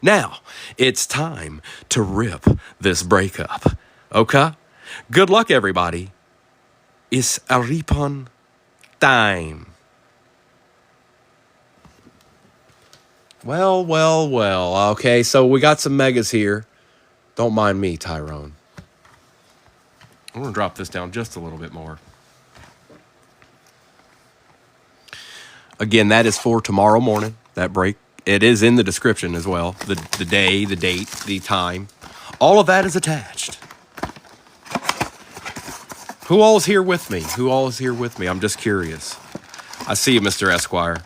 Now, it's time to rip this breakup. Okay? Good luck, everybody. It's a ripon time. Well. Okay, so we got some megas here. Don't mind me, Tyrone. I'm going to drop this down just a little bit more. Again, that is for tomorrow morning, that break. It is in the description as well. The day, the date, the time. All of that is attached. Who all is here with me? I'm just curious. I see you, Mr. Esquire.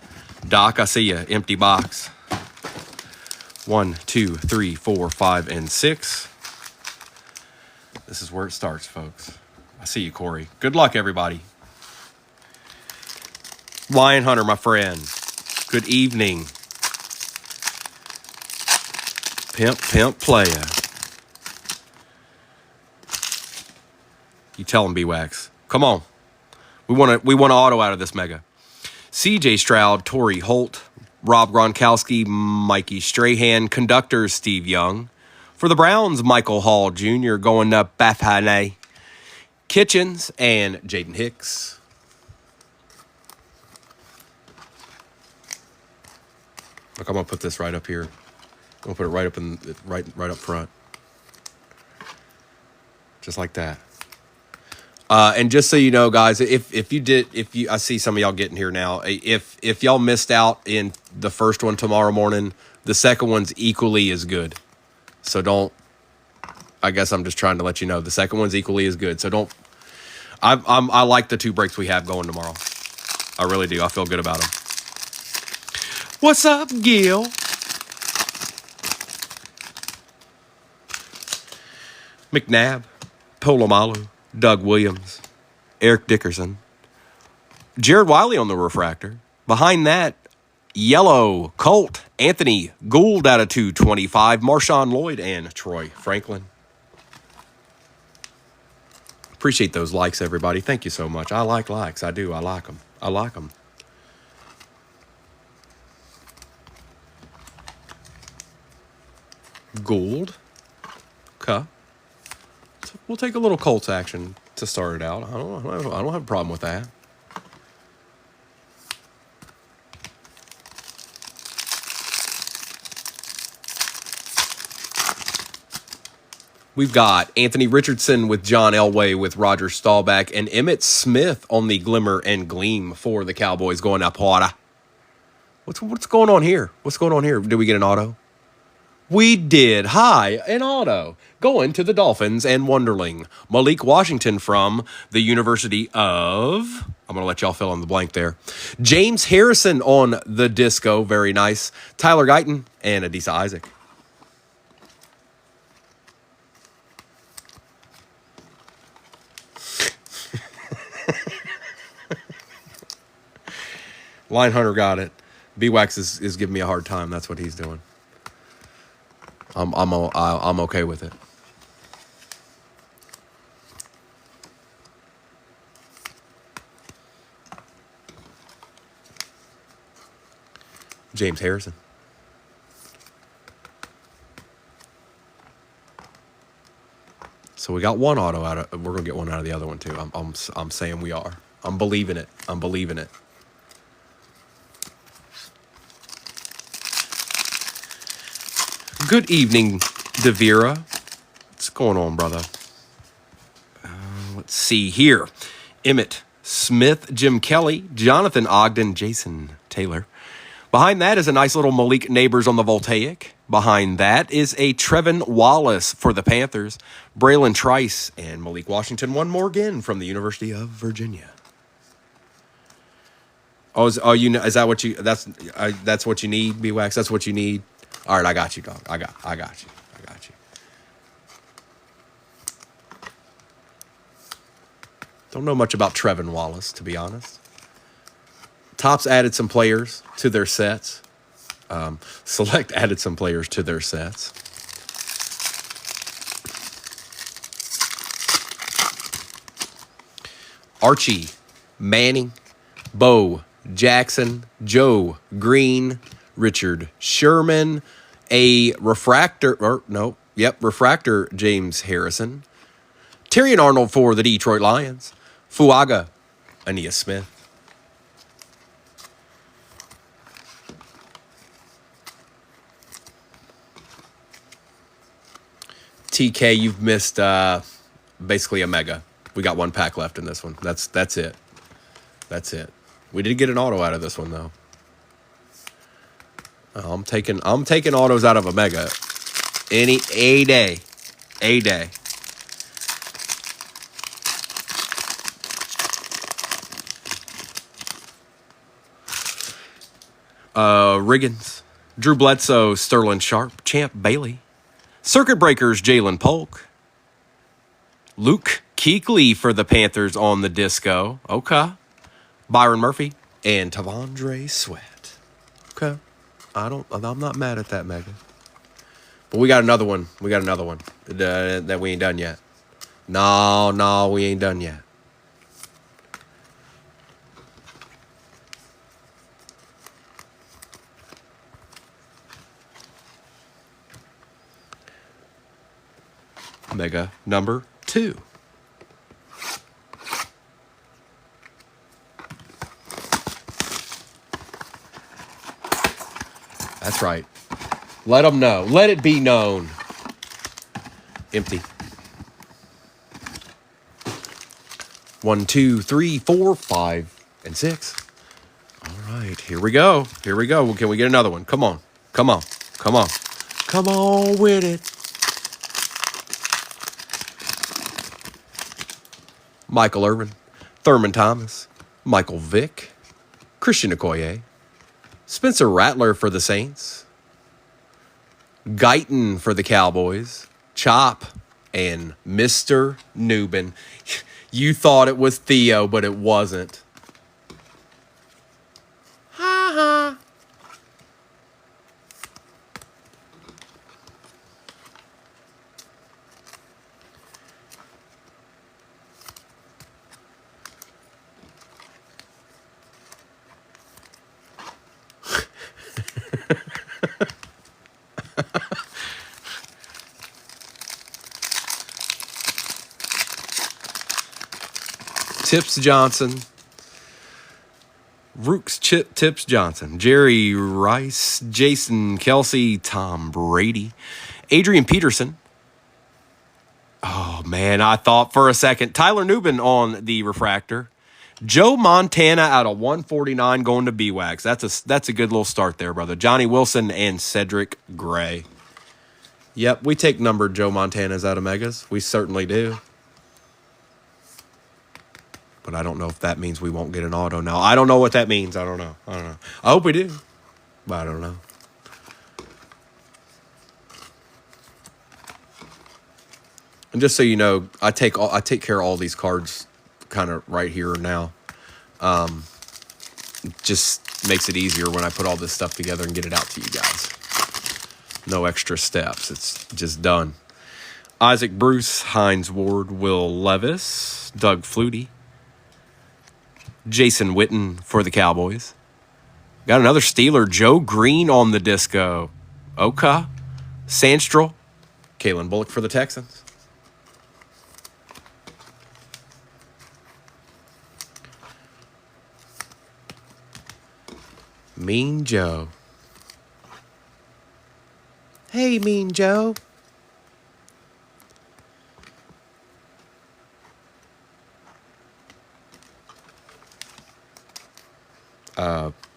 Doc, I see you. Empty box. 1, 2, 3, 4, 5, and 6. This is where it starts, folks. I see you, Corey. Good luck, everybody. Lion Hunter, my friend. Good evening. Pimp playa. You tell him, B-Wax. Come on. We want an auto out of this mega. CJ Stroud, Torrey Holt, Rob Gronkowski, Mikey Strahan, conductors Steve Young. For the Browns, Michael Hall Jr. going up Bafane, Kitchens, and Jaden Hicks. Look, I'm gonna put this right up here. I'm gonna put it right up right up front, just like that. And just so you know, guys, I see some of y'all getting here now. If y'all missed out in the first one tomorrow morning, the second one's equally as good. So don't. I guess I'm just trying to let you know the second one's equally as good. So don't. I like the 2 breaks we have going tomorrow. I really do. I feel good about them. What's up, Gil? McNabb, Polomalu, Doug Williams, Eric Dickerson, Jared Wiley on the refractor. Behind that, Yellow, Colt, Anthony Gould out of 225, Marshawn Lloyd, and Troy Franklin. Appreciate those likes, everybody. Thank you so much. I like likes. I do. I like them. Gould. Okay. So we'll take a little Colts action to start it out. I don't have a problem with that. We've got Anthony Richardson with John Elway with Roger Staubach and Emmitt Smith on the Glimmer and Gleam for the Cowboys going up harder. What's going on here? Did we get an auto? We did. Hi, an auto. Going to the Dolphins and Wonderling. Malik Washington from the University of... I'm going to let y'all fill in the blank there. James Harrison on the disco. Very nice. Tyler Guyton and Adisa Isaac. Line Hunter got it. B-Wax is giving me a hard time. That's what he's doing. I'm okay with it. James Harrison. So we got one auto out of. We're gonna get one out of the other one too. I'm saying we are. I'm believing it. Good evening, Devira. What's going on, brother? Let's see here. Emmitt Smith, Jim Kelly, Jonathan Ogden, Jason Taylor. Behind that is a nice little Malik Neighbors on the Voltaic. Behind that is a Trevin Wallace for the Panthers. Braylon Trice and Malik Washington. One more again from the University of Virginia. Is that what you? That's what you need, B-Wax. That's what you need. All right, I got you, dog. I got you. Don't know much about Trevin Wallace, to be honest. Topps added some players to their sets. Select added some players to their sets. Archie, Manning, Bo Jackson, Joe Green, Richard Sherman, A refractor, or no, yep, refractor James Harrison. Terrion Arnold for the Detroit Lions. Fuaga, Aeneas Smith. TK, you've missed basically a mega. We got one pack left in this one. That's it. That's it. We did get an auto out of this one though. Oh, I'm taking autos out of a mega a day. A day. Riggins, Drew Bledsoe, Sterling Sharp, Champ Bailey, Circuit Breakers, Jalen Polk, Luke Kuechly for the Panthers on the disco. Okay. Byron Murphy and Tavondre Sweat. Okay. I'm not mad at that, Megan. But we got another one. That we ain't done yet. No, we ain't done yet. Mega number 2. That's right. Let them know. Let it be known. Empty. 1, 2, 3, 4, 5, and 6. All right, here we go. Can we get another one? Come on with it. Michael Irvin, Thurman Thomas, Michael Vick, Christian Okoye, Spencer Rattler for the Saints, Guyton for the Cowboys, Chop, and Mr. Newbin. You thought it was Theo, but it wasn't. Ha ha. Tips Johnson, Rooks Tips Johnson, Jerry Rice, Jason Kelsey, Tom Brady, Adrian Peterson. Oh man, I thought for a second Tyler Newbin on the refractor, Joe Montana out of 149 going to B-Wax. That's a good little start there, brother. Johnny Wilson and Cedric Gray. Yep, we take numbered Joe Montanas out of megas. We certainly do. But I don't know if that means we won't get an auto now. I don't know what that means. I don't know. I hope we do, but I don't know. And just so you know, I take care of all these cards kind of right here now. Just makes it easier when I put all this stuff together and get it out to you guys. No extra steps. It's just done. Isaac Bruce, Hines Ward, Will Levis, Doug Flutie, Jason Witten for the Cowboys. Got another Steeler, Joe Green on the disco. Oka, Sandstrel, Kalen Bullock for the Texans. Mean Joe. Hey, Mean Joe.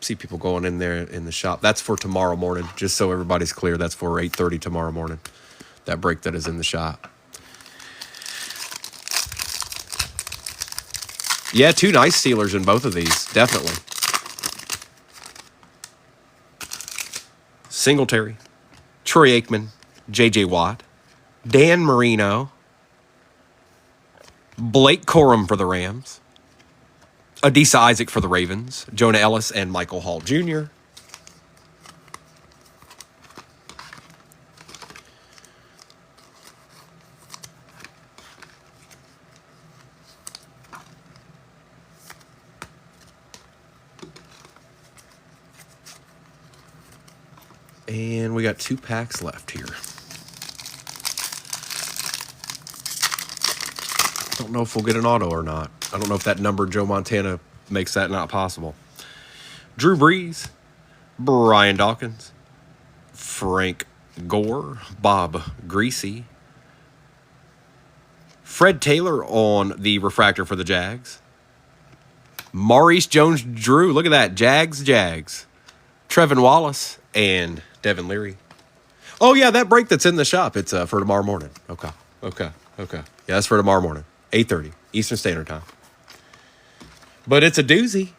See people going in there in the shop. That's for tomorrow morning, just so everybody's clear. That's for 8:30 tomorrow morning, that break that is in the shop. Yeah, 2 nice Steelers in both of these, definitely. Singletary, Troy Aikman, J.J. Watt, Dan Marino, Blake Corum for the Rams, Adisa Isaac for the Ravens, Jonah Ellis and Michael Hall Jr. And we got 2 packs left here. Don't know if we'll get an auto or not. I don't know if that number Joe Montana makes that not possible. Drew Brees, Brian Dawkins, Frank Gore, Bob Greasy, Fred Taylor on the refractor for the Jags, Maurice Jones-Drew, look at that, Jags. Trevin Wallace and Devin Leary. Oh, yeah, that break that's in the shop, it's for tomorrow morning. Okay. Yeah, that's for tomorrow morning, 8:30 Eastern Standard Time. But it's a doozy.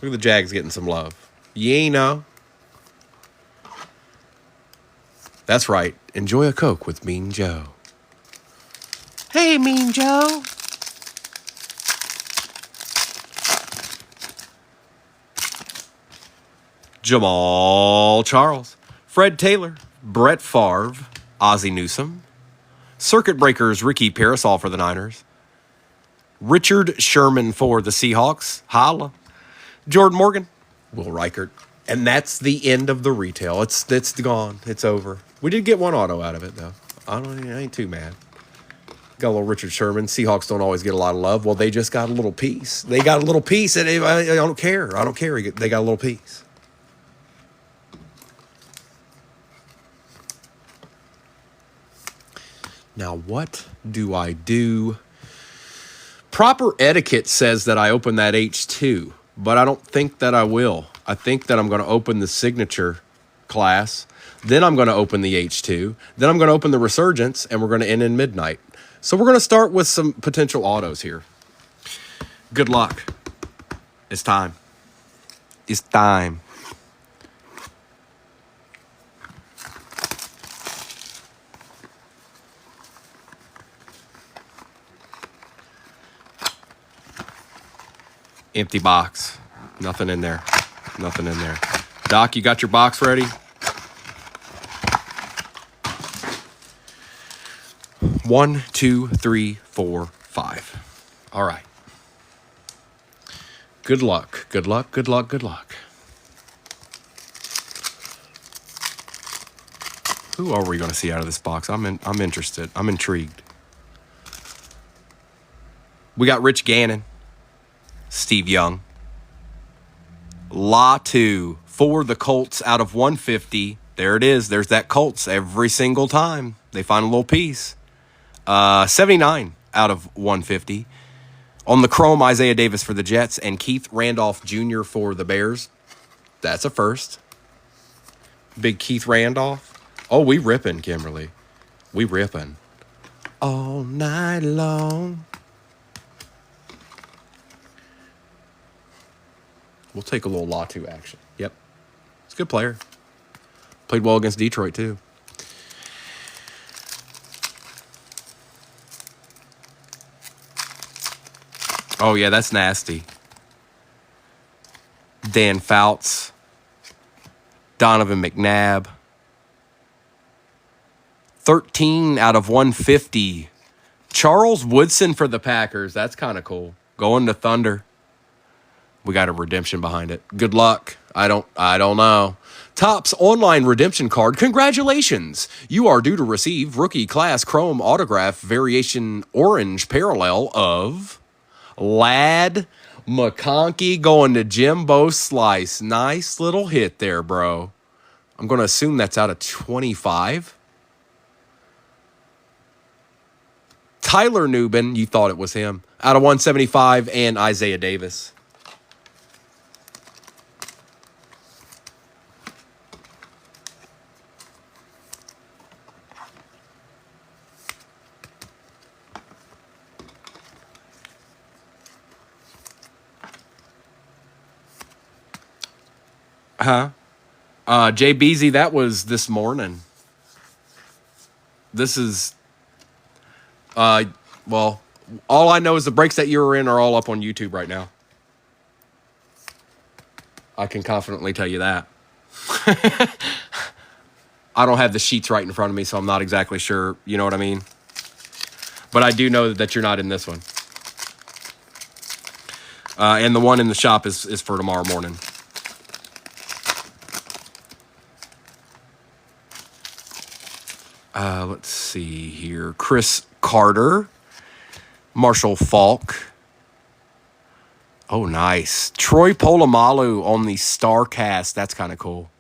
Look at the Jags getting some love. You know. That's right. Enjoy a Coke with Mean Joe. Hey, Mean Joe. Jamal Charles, Fred Taylor, Brett Favre, Ozzie Newsome, Circuit Breakers, Ricky Parasol for the Niners, Richard Sherman for the Seahawks, holla, Jordan Morgan, Will Reichert, and that's the end of the retail. It's gone. It's over. We did get one auto out of it, though. I ain't too mad. Got a little Richard Sherman. Seahawks don't always get a lot of love. Well, they just got a little piece. They got a little piece, and I don't care. I don't care. They got a little piece. Now, what do I do? Proper etiquette says that I open that H2, but I don't think that I will. I think that I'm going to open the signature class, then I'm going to open the H2, then I'm going to open the Resurgence, and we're going to end in midnight. So we're going to start with some potential autos here. Good luck. It's time. It's time. Empty box. Nothing in there. Nothing in there. Doc, you got your box ready? One, two, three, four, five. All right. Good luck. Good luck. Good luck. Good luck. Who are we going to see out of this box? I'm interested. I'm intrigued. We got Rich Gannon. Steve Young. Latu for the Colts out of 150. There it is. There's that Colts every single time. They find a little piece. 79 out of 150. On the chrome, Isaiah Davis for the Jets and Keith Randolph Jr. for the Bears. That's a first. Big Keith Randolph. Oh, we ripping, Kimberly. We ripping. All night long. We'll take a little Latu action. Yep. He's a good player. Played well against Detroit, too. Oh, yeah, that's nasty. Dan Fouts. Donovan McNabb. 13 out of 150. Charles Woodson for the Packers. That's kind of cool. Going to Thunder. We got a redemption behind it. Good luck. I don't know. Topps online redemption card. Congratulations. You are due to receive rookie class chrome autograph variation orange parallel of Lad McConkey going to Jimbo Slice. Nice little hit there, bro. I'm going to assume that's out of 25. Tyler Nubin, you thought it was him. Out of 175 and Isaiah Davis. Jay Beasy, that was this morning. This is, well, all I know is the breaks that you were in are all up on YouTube right now. I can confidently tell you that. I don't have the sheets right in front of me, so I'm not exactly sure, you know what I mean? But I do know that you're not in this one. And the one in the shop is for tomorrow morning. Let's see here. Chris Carter. Marshall Falk. Oh, nice. Troy Polamalu on the StarCast. That's kind of cool.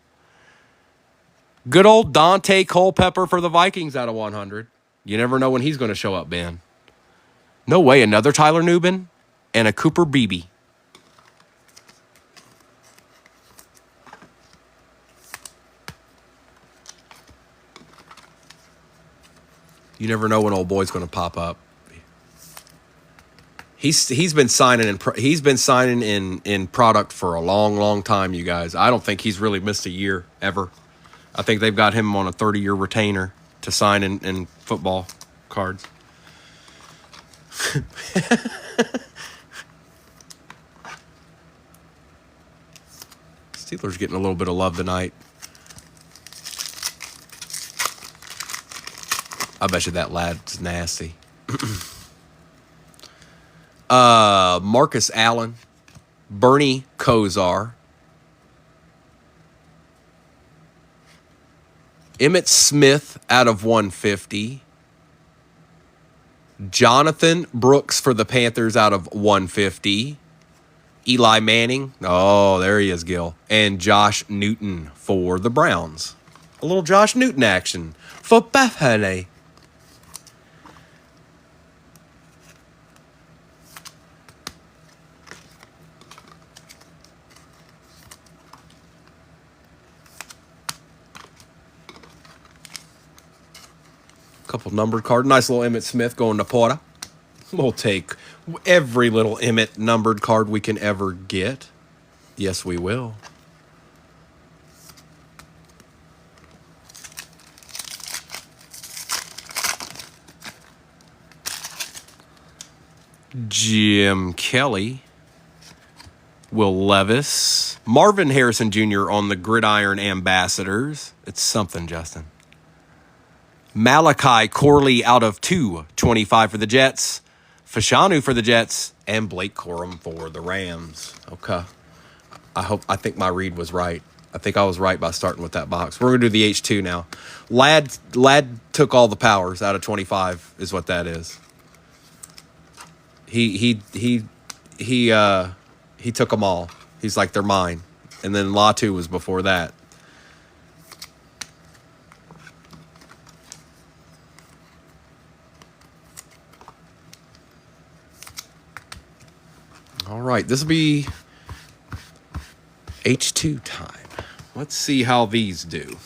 Good old Dante Culpepper for the Vikings out of 100. You never know when he's going to show up, Ben. No way. Another Tyler Nubin and a Cooper Beebe. You never know when old boy's going to pop up. He's been signing in product for a long time, you guys. I don't think he's really missed a year ever. I think they've got him on a 30-year retainer to sign in football cards. Steelers getting a little bit of love tonight. I bet you that lad's nasty. Marcus Allen, Bernie Kosar, Emmitt Smith out of 150, Jonathan Brooks for the Panthers out of 150, Eli Manning, oh, there he is, Gil, and Josh Newton for the Browns. A little Josh Newton action for Buffalo. Couple numbered card. Nice little Emmitt Smith going to Porta. We'll take every little Emmitt numbered card we can ever get. Yes, we will. Jim Kelly. Will Levis. Marvin Harrison Jr. on the Gridiron Ambassadors. It's something, Justin. Malachi Corley out of 225 for the Jets. Fashanu for the Jets. And Blake Corum for the Rams. Okay. I think my read was right. I think I was right by starting with that box. We're going to do the H2 now. Lad took all the powers out of 25 is what that is. He took them all. He's like, they're mine. And then Latu was before that. All right, this will be H2 time. Let's see how these do.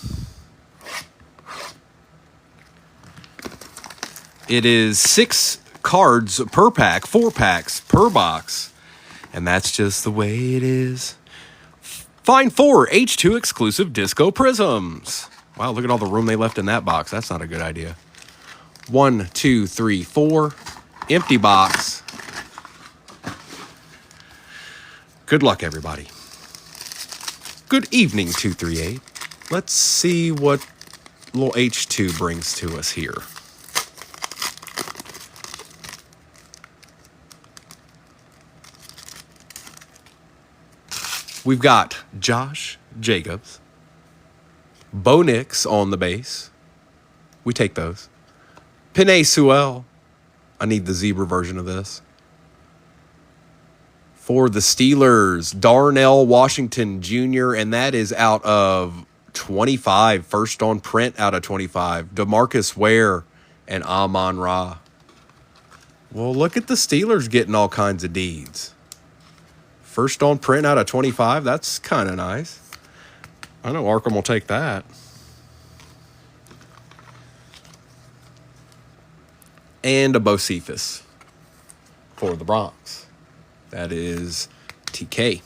It is 6 cards per pack, 4 packs per box. And that's just the way it is. Find 4 H2 exclusive Disco Prisms. Wow, look at all the room they left in that box. That's not a good idea. 1, 2, 3, 4. Empty box. Good luck, everybody. Good evening, 238. Let's see what little H2 brings to us here. We've got Josh Jacobs, Bo Nix on the base. We take those. Penei Sewell. I need the zebra version of this. For the Steelers, Darnell Washington Jr., and that is out of 25. First on print out of 25. DeMarcus Ware and Amon-Ra. Well, look at the Steelers getting all kinds of deeds. First on print out of 25. That's kind of nice. I know Arkham will take that. And a Bo Cephas for the Bronx. That is TK.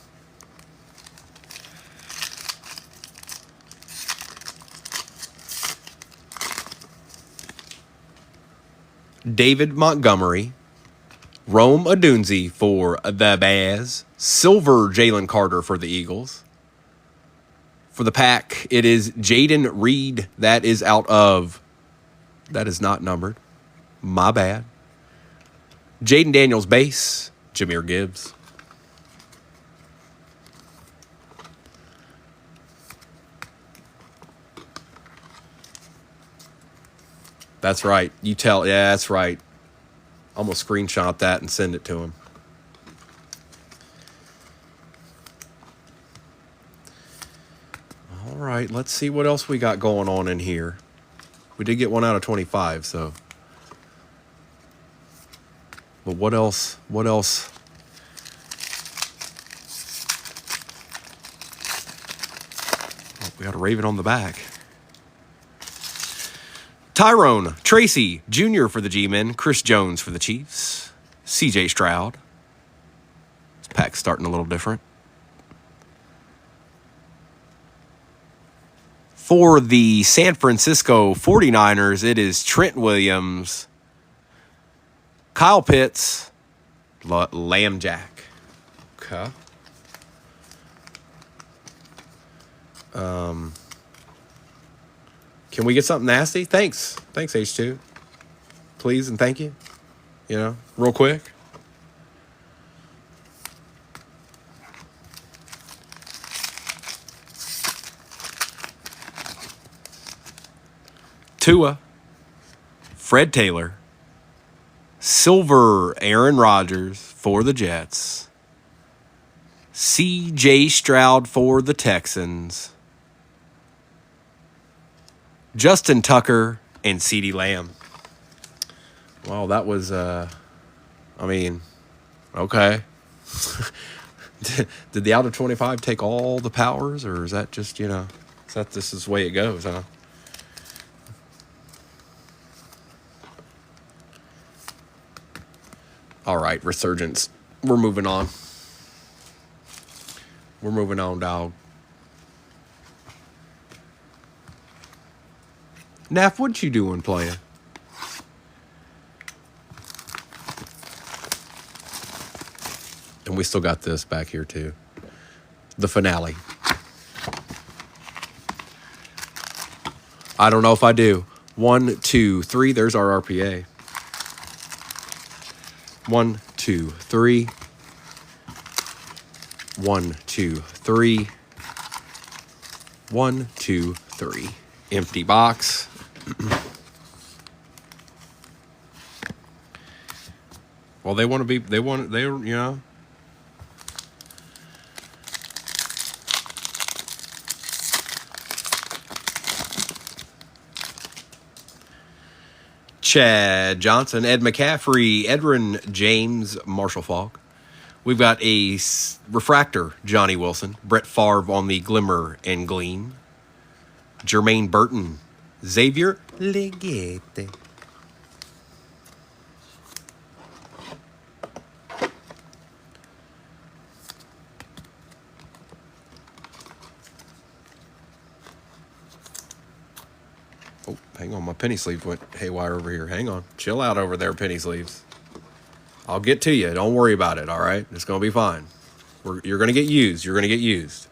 David Montgomery. Rome Odunze for the Bears. Silver Jalen Carter for the Eagles. For the pack, it is Jaden Reed. That is out of... That is not numbered. My bad. Jaden Daniels base. Jahmyr Gibbs. That's right. You tell. Yeah, that's right. I'm going to screenshot that and send it to him. All right, let's see what else we got going on in here. We did get 1 out of 25, so. But what else? What else? Oh, we got a Raven on the back. Tyrone Tracy Jr. for the G-Men. Chris Jones for the Chiefs. C.J. Stroud. This pack's starting a little different. For the San Francisco 49ers, it is Trent Williams, Kyle Pitts, Lamb Jack. Okay. Can we get something nasty? Thanks. Thanks, H2. Please and thank you. You know, real quick. Tua, Fred Taylor, silver Aaron Rodgers for the Jets, C.J. Stroud for the Texans, Justin Tucker, and CeeDee Lamb. Wow, that was, I mean, okay. Did the out of 25 take all the powers, or is that just, you know, this is the way it goes, huh? All right, Resurgence. We're moving on. We're moving on, dog. Naf, what you doing playing? And we still got this back here, too. The finale. I don't know if I do. 1, 2, 3. There's our RPA. 1, 2, 3. 1, 2, 3. 1, 2, 3. Empty box. Well, you know. Chad Johnson, Ed McCaffrey, Edrin James, Marshall Faulk. We've got a refractor, Johnny Wilson, Brett Favre on the Glimmer and Gleam, Jermaine Burton, Xavier Legate. Oh, hang on. My penny sleeve went haywire over here. Hang on. Chill out over there, penny sleeves. I'll get to you. Don't worry about it, all right? It's going to be fine. You're going to get used. You're going to get used.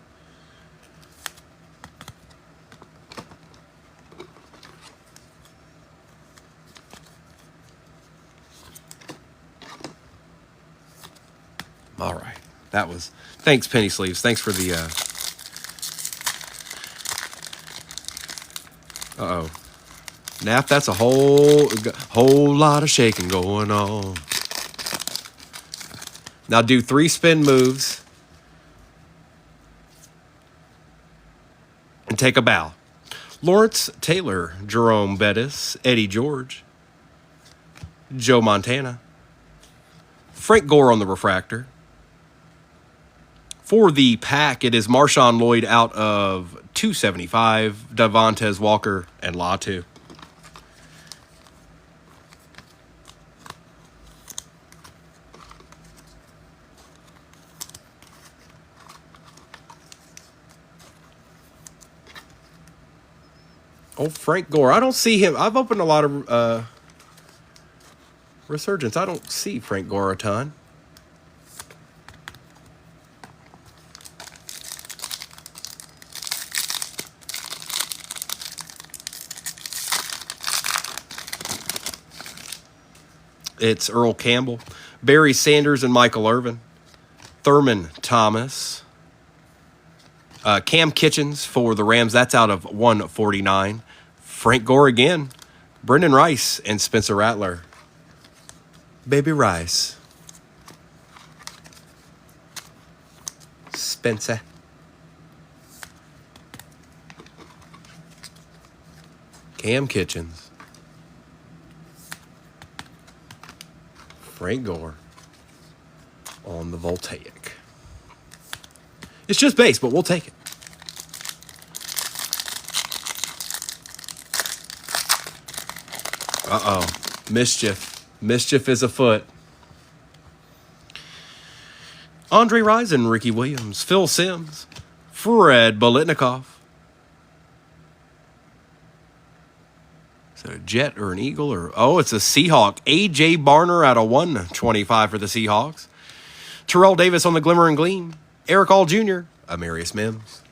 All right. That was... Thanks, penny sleeves. Thanks for the... Uh-oh. Nap, that's a whole lot of shaking going on. Now do 3 spin moves and take a bow. Lawrence Taylor, Jerome Bettis, Eddie George, Joe Montana, Frank Gore on the refractor. For the pack, it is Marshawn Lloyd out of 275, Devontae Walker, and Latu. Oh, Frank Gore. I don't see him. I've opened a lot of Resurgence. I don't see Frank Gore a ton. It's Earl Campbell, Barry Sanders, and Michael Irvin. Thurman Thomas. Cam Kitchens for the Rams. That's out of 149. Frank Gore again. Brendan Rice and Spencer Rattler. Baby Rice. Spencer. Cam Kitchens. Frank Gore on the Voltaic. It's just base, but we'll take it. Uh-oh. Mischief. Mischief is afoot. Andre Rison, Ricky Williams, Phil Simms, Fred Bolitnikoff. Is that a Jet or an Eagle? Oh, it's a Seahawk. A.J. Barner out of 125 for the Seahawks. Terrell Davis on the Glimmer and Gleam. Eric All Jr., Amarius Mims.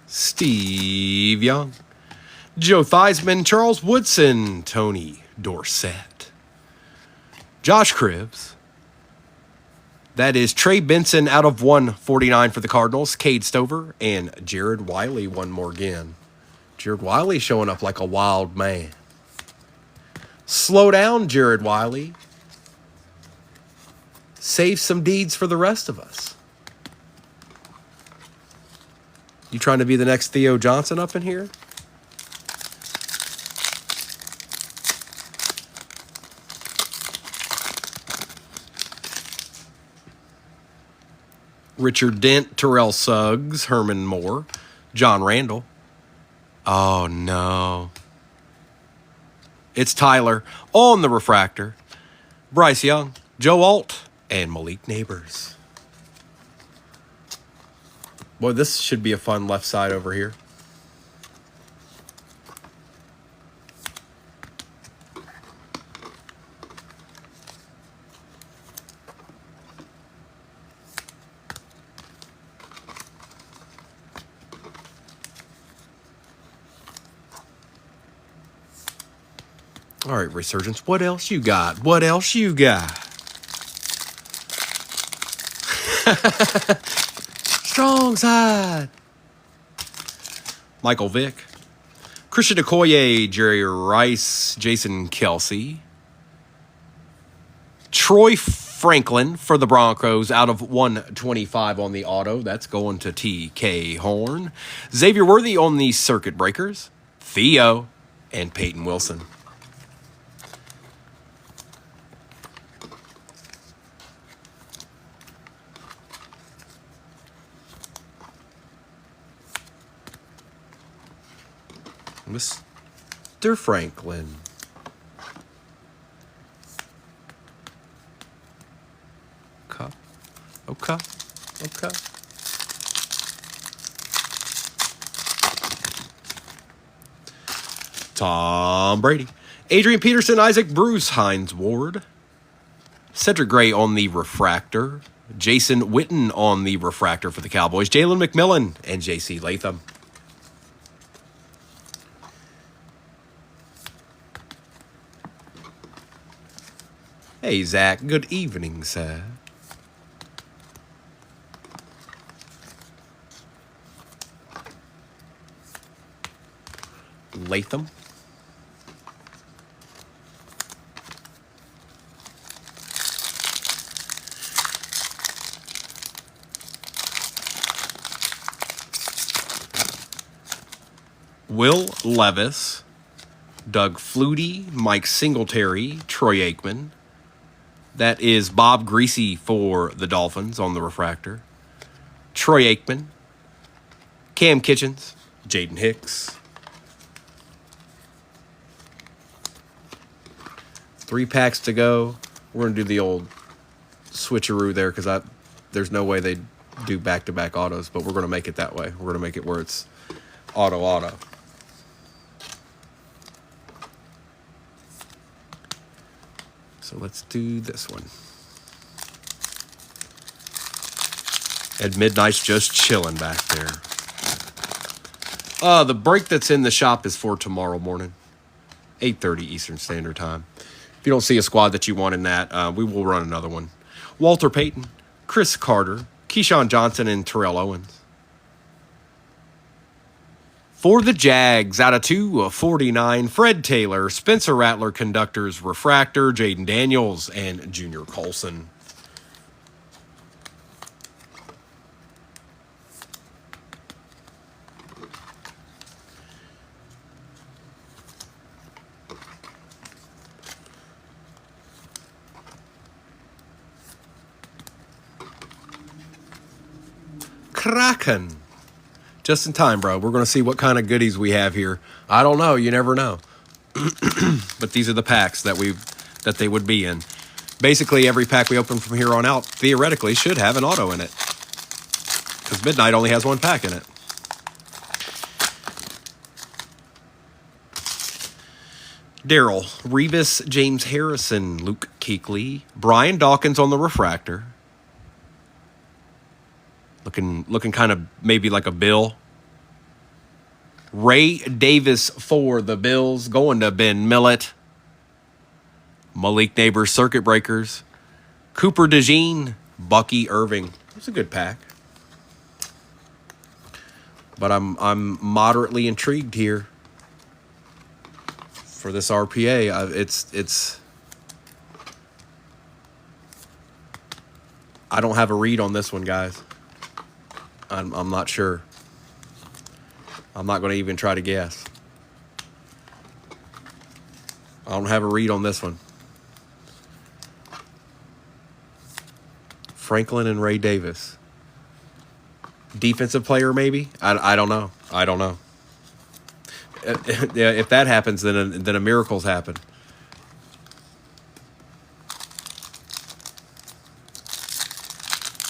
Steve Young, Joe Theismann, Charles Woodson, Tony Dorsett, Josh Cribbs. That is Trey Benson out of 149 for the Cardinals, Cade Stover, and Jared Wiley one more again. Jared Wiley showing up like a wild man. Slow down, Jared Wiley. Save some deeds for the rest of us. You trying to be the next Theo Johnson up in here? Richard Dent, Terrell Suggs, Herman Moore, John Randall. Oh, no. It's Tyler on the refractor. Bryce Young, Joe Alt, and Malik Neighbors. Boy, this should be a fun left side over here. All right, Resurgence, what else you got? What else you got? Strong side. Michael Vick. Christian Okoye, Jerry Rice, Jason Kelsey. Troy Franklin for the Broncos out of 125 on the auto. That's going to TK Horn. Xavier Worthy on the Circuit Breakers. Theo and Peyton Wilson. Mr. Franklin. Okay. Tom Brady. Adrian Peterson, Isaac Bruce, Hines Ward. Cedric Gray on the refractor. Jason Witten on the refractor for the Cowboys. Jalen McMillan and J.C. Latham. Hey, Zach. Good evening, sir. Latham. Will Levis. Doug Flutie. Mike Singletary. Troy Aikman. That is Bob Greasy for the Dolphins on the refractor. Troy Aikman. Cam Kitchens. Jaden Hicks. 3 packs to go. We're going to do the old switcheroo there because there's no way they do back-to-back autos, but we're going to make it that way. We're going to make it where it's auto. So let's do this one. And Midnight's just chilling back there. The break that's in the shop is for tomorrow morning, 8:30 Eastern Standard Time. If you don't see a squad that you want in that, we will run another one. Walter Payton, Chris Carter, Keyshawn Johnson, and Terrell Owens. For the Jags, out of 249, Fred Taylor, Spencer Rattler, Conductors, Refractor, Jaden Daniels, and Junior Colson. Kraken. Just in time, bro. We're going to see what kind of goodies we have here. I don't know. You never know. But these are the packs that they would be in. Basically, every pack we open from here on out, theoretically, should have an auto in it. Because Midnight only has one pack in it. Daryl, Revis, James Harrison, Luke Kuechly, Brian Dawkins on the refractor. Looking kind of maybe like a Bill. Ray Davis for the Bills. Going to Ben Millett. Malik Neighbors, Circuit Breakers. Cooper DeJean, Bucky Irving. It's a good pack. But I'm moderately intrigued here for this RPA. It's I don't have a read on this one, guys. I'm not sure. I'm not going to even try to guess. I don't have a read on this one. Franklin and Ray Davis. Defensive player, maybe? I don't know. I don't know. If that happens, then a miracle's happened.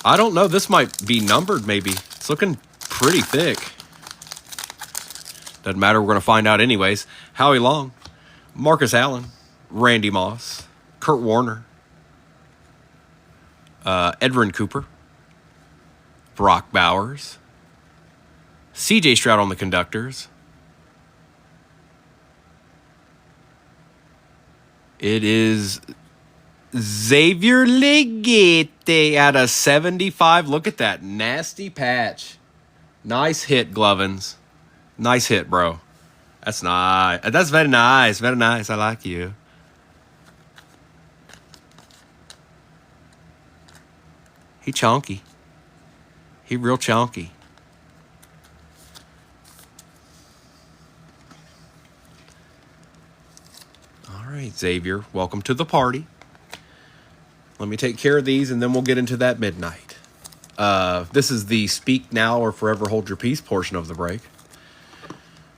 I don't know. This might be numbered, maybe. It's looking pretty thick. Doesn't matter. We're going to find out anyways. Howie Long, Marcus Allen, Randy Moss, Kurt Warner, Edwin Cooper, Brock Bowers, C.J. Stroud on the Conductors. It is Xavier Legate out of 75. Look at that nasty patch. Nice hit, Glovins. Nice hit, bro. That's nice. That's very nice. Very nice. I like you. He chonky. He real chonky. All right, Xavier. Welcome to the party. Let me take care of these, and then we'll get into that midnight. This is the Speak Now or Forever Hold Your Peace portion of the break.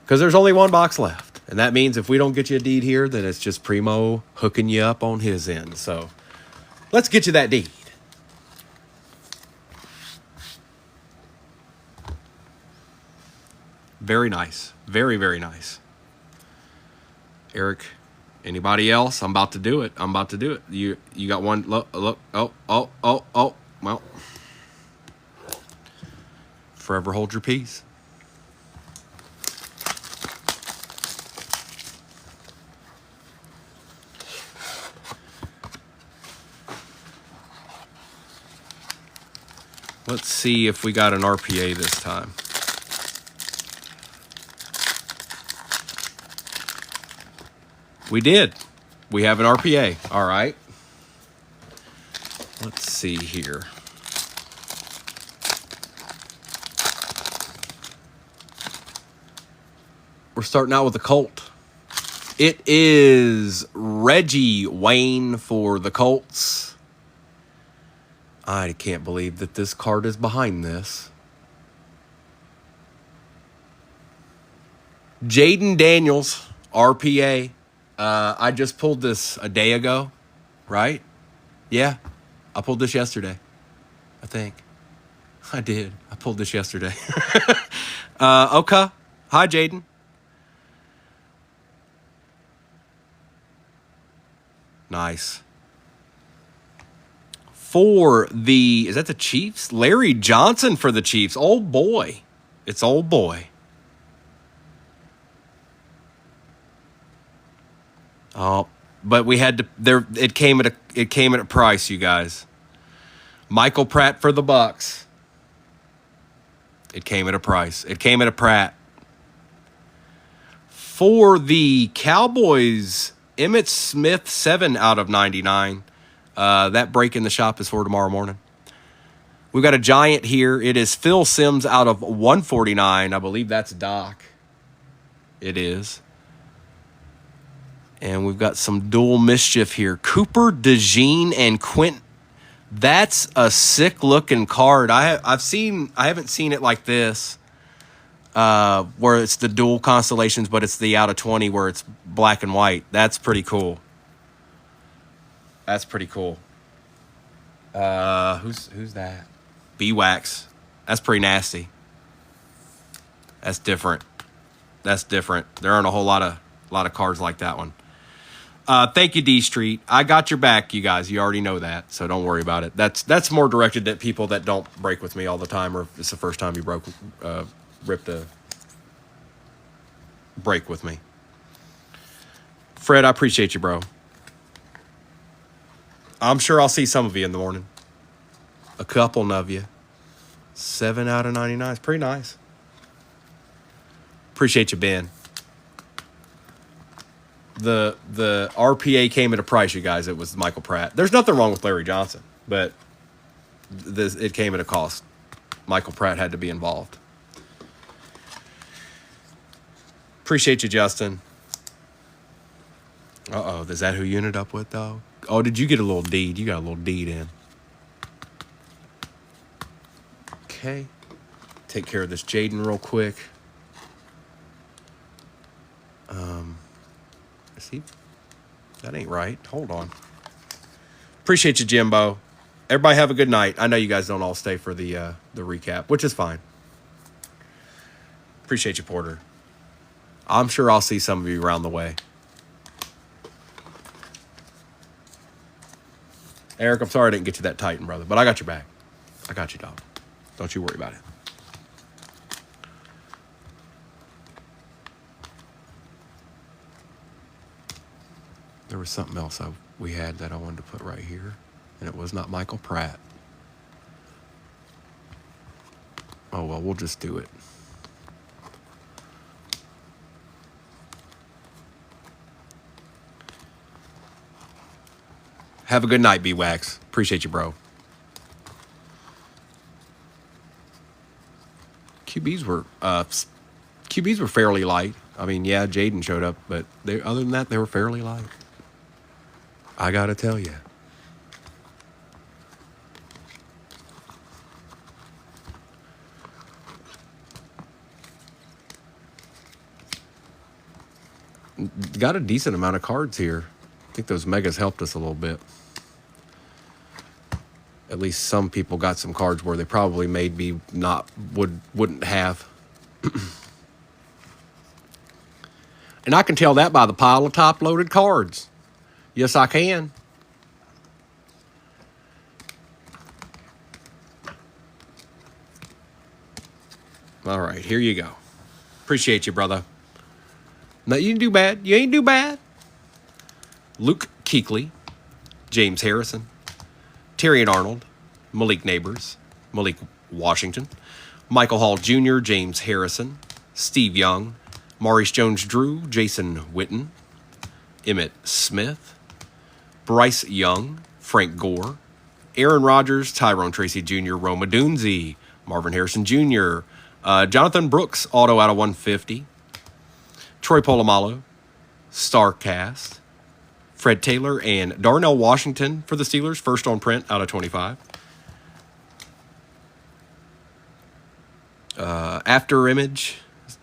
Because there's only one box left. And that means if we don't get you a deed here, then it's just Primo hooking you up on his end. So let's get you that deed. Very nice. Very, very nice. Eric, anybody else? I'm about to do it. I'm about to do it. You got one. Look. Oh. Well. Forever hold your peace. Let's see if we got an RPA this time. We did. We have an RPA. All right. Let's see here. We're starting out with a Colt. It is Reggie Wayne for the Colts. I can't believe that this card is behind this. Jaden Daniels, RPA. I just pulled this a day ago, right? Yeah, I pulled this yesterday, I think. I did. I pulled this yesterday. Okay. Hi, Jaden. Nice. For the, is that the Chiefs? Larry Johnson for the Chiefs. Old boy. It's old boy. Oh, but we had to there it came at a price, you guys. Michael Pratt for the Bucks. It came at a price. It came at a Pratt. For the Cowboys, Emmitt Smith 7 out of 99. That break in the shop is for tomorrow morning. We've got a giant here. It is Phil Simms out of 149. I believe that's Doc. It is. And we've got some dual mischief here. Cooper DeJean and Quint. That's a sick looking card. I haven't seen it like this, where it's the dual constellations, but it's the out of 20 where it's black and white. That's pretty cool. That's pretty cool. Who's that? B-Wax. That's pretty nasty. That's different. That's different. There aren't a whole lot of cards like that one. Thank you, D Street. I got your back, you guys. You already know that, so don't worry about it. That's more directed at people that don't break with me all the time, or if it's the first time you ripped a break with me. Fred, I appreciate you, bro. I'm sure I'll see some of you in the morning. A couple of you. 7 out of 99 is pretty nice. Appreciate you, Ben. The RPA came at a price, you guys. It was Michael Pratt. There's nothing wrong with Larry Johnson, but it came at a cost. Michael Pratt had to be involved. Appreciate you, Justin. Uh-oh, is that who you ended up with, though? Oh, did you get a little deed? You got a little deed in. Okay. Take care of this Jaden real quick. See, that ain't right. Hold on. Appreciate you, Jimbo. Everybody have a good night. I know you guys don't all stay for the recap, which is fine. Appreciate you, Porter. I'm sure I'll see some of you around the way. Eric, I'm sorry I didn't get you that Titan, brother, but I got your back. I got you, dog. Don't you worry about it. There was something else we had that I wanted to put right here, and it was not Michael Pratt. Oh, well, we'll just do it. Have a good night, B-Wax. Appreciate you, bro. QBs were fairly light. I mean, yeah, Jaden showed up, but other than that, they were fairly light. I gotta tell you. Got a decent amount of cards here. I think those megas helped us a little bit. At least some people got some cards where they probably maybe wouldn't have. And I can tell that by the pile of top-loaded cards. Yes, I can. All right, here you go. Appreciate you, brother. No, you didn't do bad. You ain't do bad. Luke Kuechly, James Harrison, Terrion Arnold, Malik Neighbors, Malik Washington, Michael Hall Jr., James Harrison, Steve Young, Maurice Jones-Drew, Jason Witten, Emmitt Smith, Bryce Young, Frank Gore, Aaron Rodgers, Tyrone Tracy Jr., Roma Dunze, Marvin Harrison Jr., Jonathan Brooks, auto out of 150, Troy Polamalu, Starcast, Fred Taylor, and Darnell Washington for the Steelers, first on print out of 25. After image,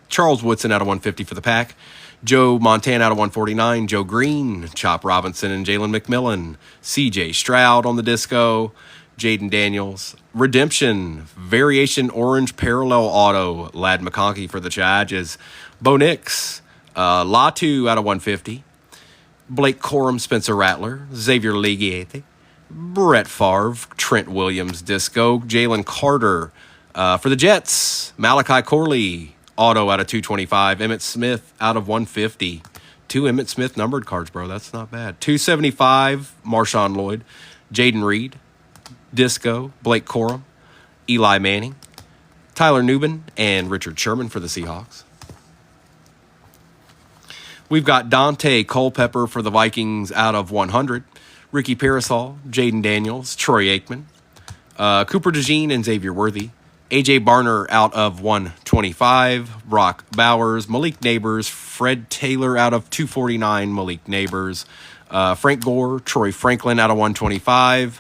Charles Woodson out of 150 for the Pack. Joe Montana out of 149. Joe Green, Chop Robinson, and Jalen McMillan. C.J. Stroud on the disco. Jaden Daniels. Redemption, variation orange parallel auto. Lad McConkey for the Chargers. Bo Nix. Latu out of 150. Blake Corum, Spencer Rattler. Xavier Leggett. Brett Favre, Trent Williams, disco. Jalen Carter. For the Jets, Malachi Corley, auto out of 225. Emmitt Smith out of 150. 2 Emmitt Smith numbered cards, bro. That's not bad. 275, Marshawn Lloyd. Jaden Reed, disco. Blake Corum, Eli Manning. Tyler Nubin, and Richard Sherman for the Seahawks. We've got Dante Culpepper for the Vikings out of 100. Ricky Parasol, Jaden Daniels, Troy Aikman. Cooper DeJean and Xavier Worthy. A.J. Barner out of 125. Brock Bowers, Malik Neighbors, Fred Taylor out of 249. Malik Neighbors. Frank Gore, Troy Franklin out of 125.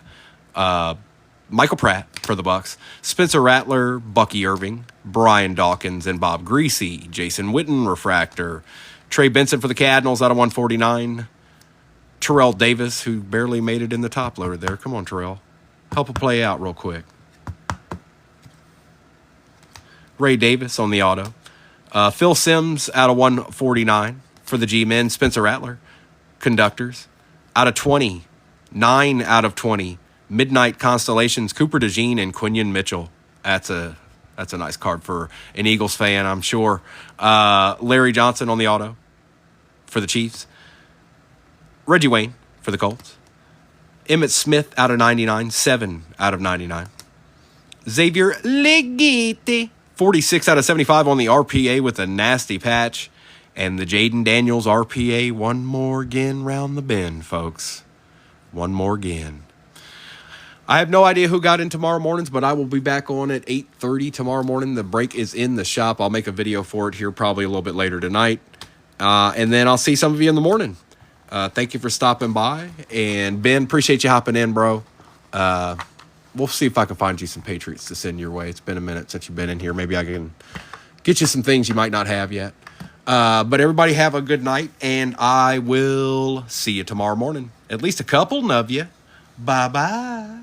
Michael Pratt for the Bucks. Spencer Rattler, Bucky Irving, Brian Dawkins, and Bob Greasy. Jason Witten, refractor. Trey Benson for the Cardinals out of 149. Terrell Davis, who barely made it in the top loader there. Come on, Terrell. Help a play out real quick. Ray Davis on the auto. Phil Simms out of 149 for the G-Men. Spencer Rattler, conductors. Out of 20. 9 out of 20. Midnight Constellations, Cooper DeJean and Quinion Mitchell. That's a nice card for an Eagles fan, I'm sure. Larry Johnson on the auto for the Chiefs. Reggie Wayne for the Colts. Emmitt Smith out of 99. 7 out of 99. Xavier Legete, 46 out of 75 on the RPA with a nasty patch. And the Jaden Daniels RPA, one more again round the bend, folks. One more again. I have no idea who got in tomorrow mornings, but I will be back on at 8:30 tomorrow morning. The break is in the shop. I'll make a video for it here probably a little bit later tonight. And then I'll see some of you in the morning. Thank you for stopping by. And Ben, appreciate you hopping in, bro. We'll see if I can find you some Patriots to send your way. It's been a minute since you've been in here. Maybe I can get you some things you might not have yet. But everybody have a good night, and I will see you tomorrow morning. At least a couple of you. Bye-bye.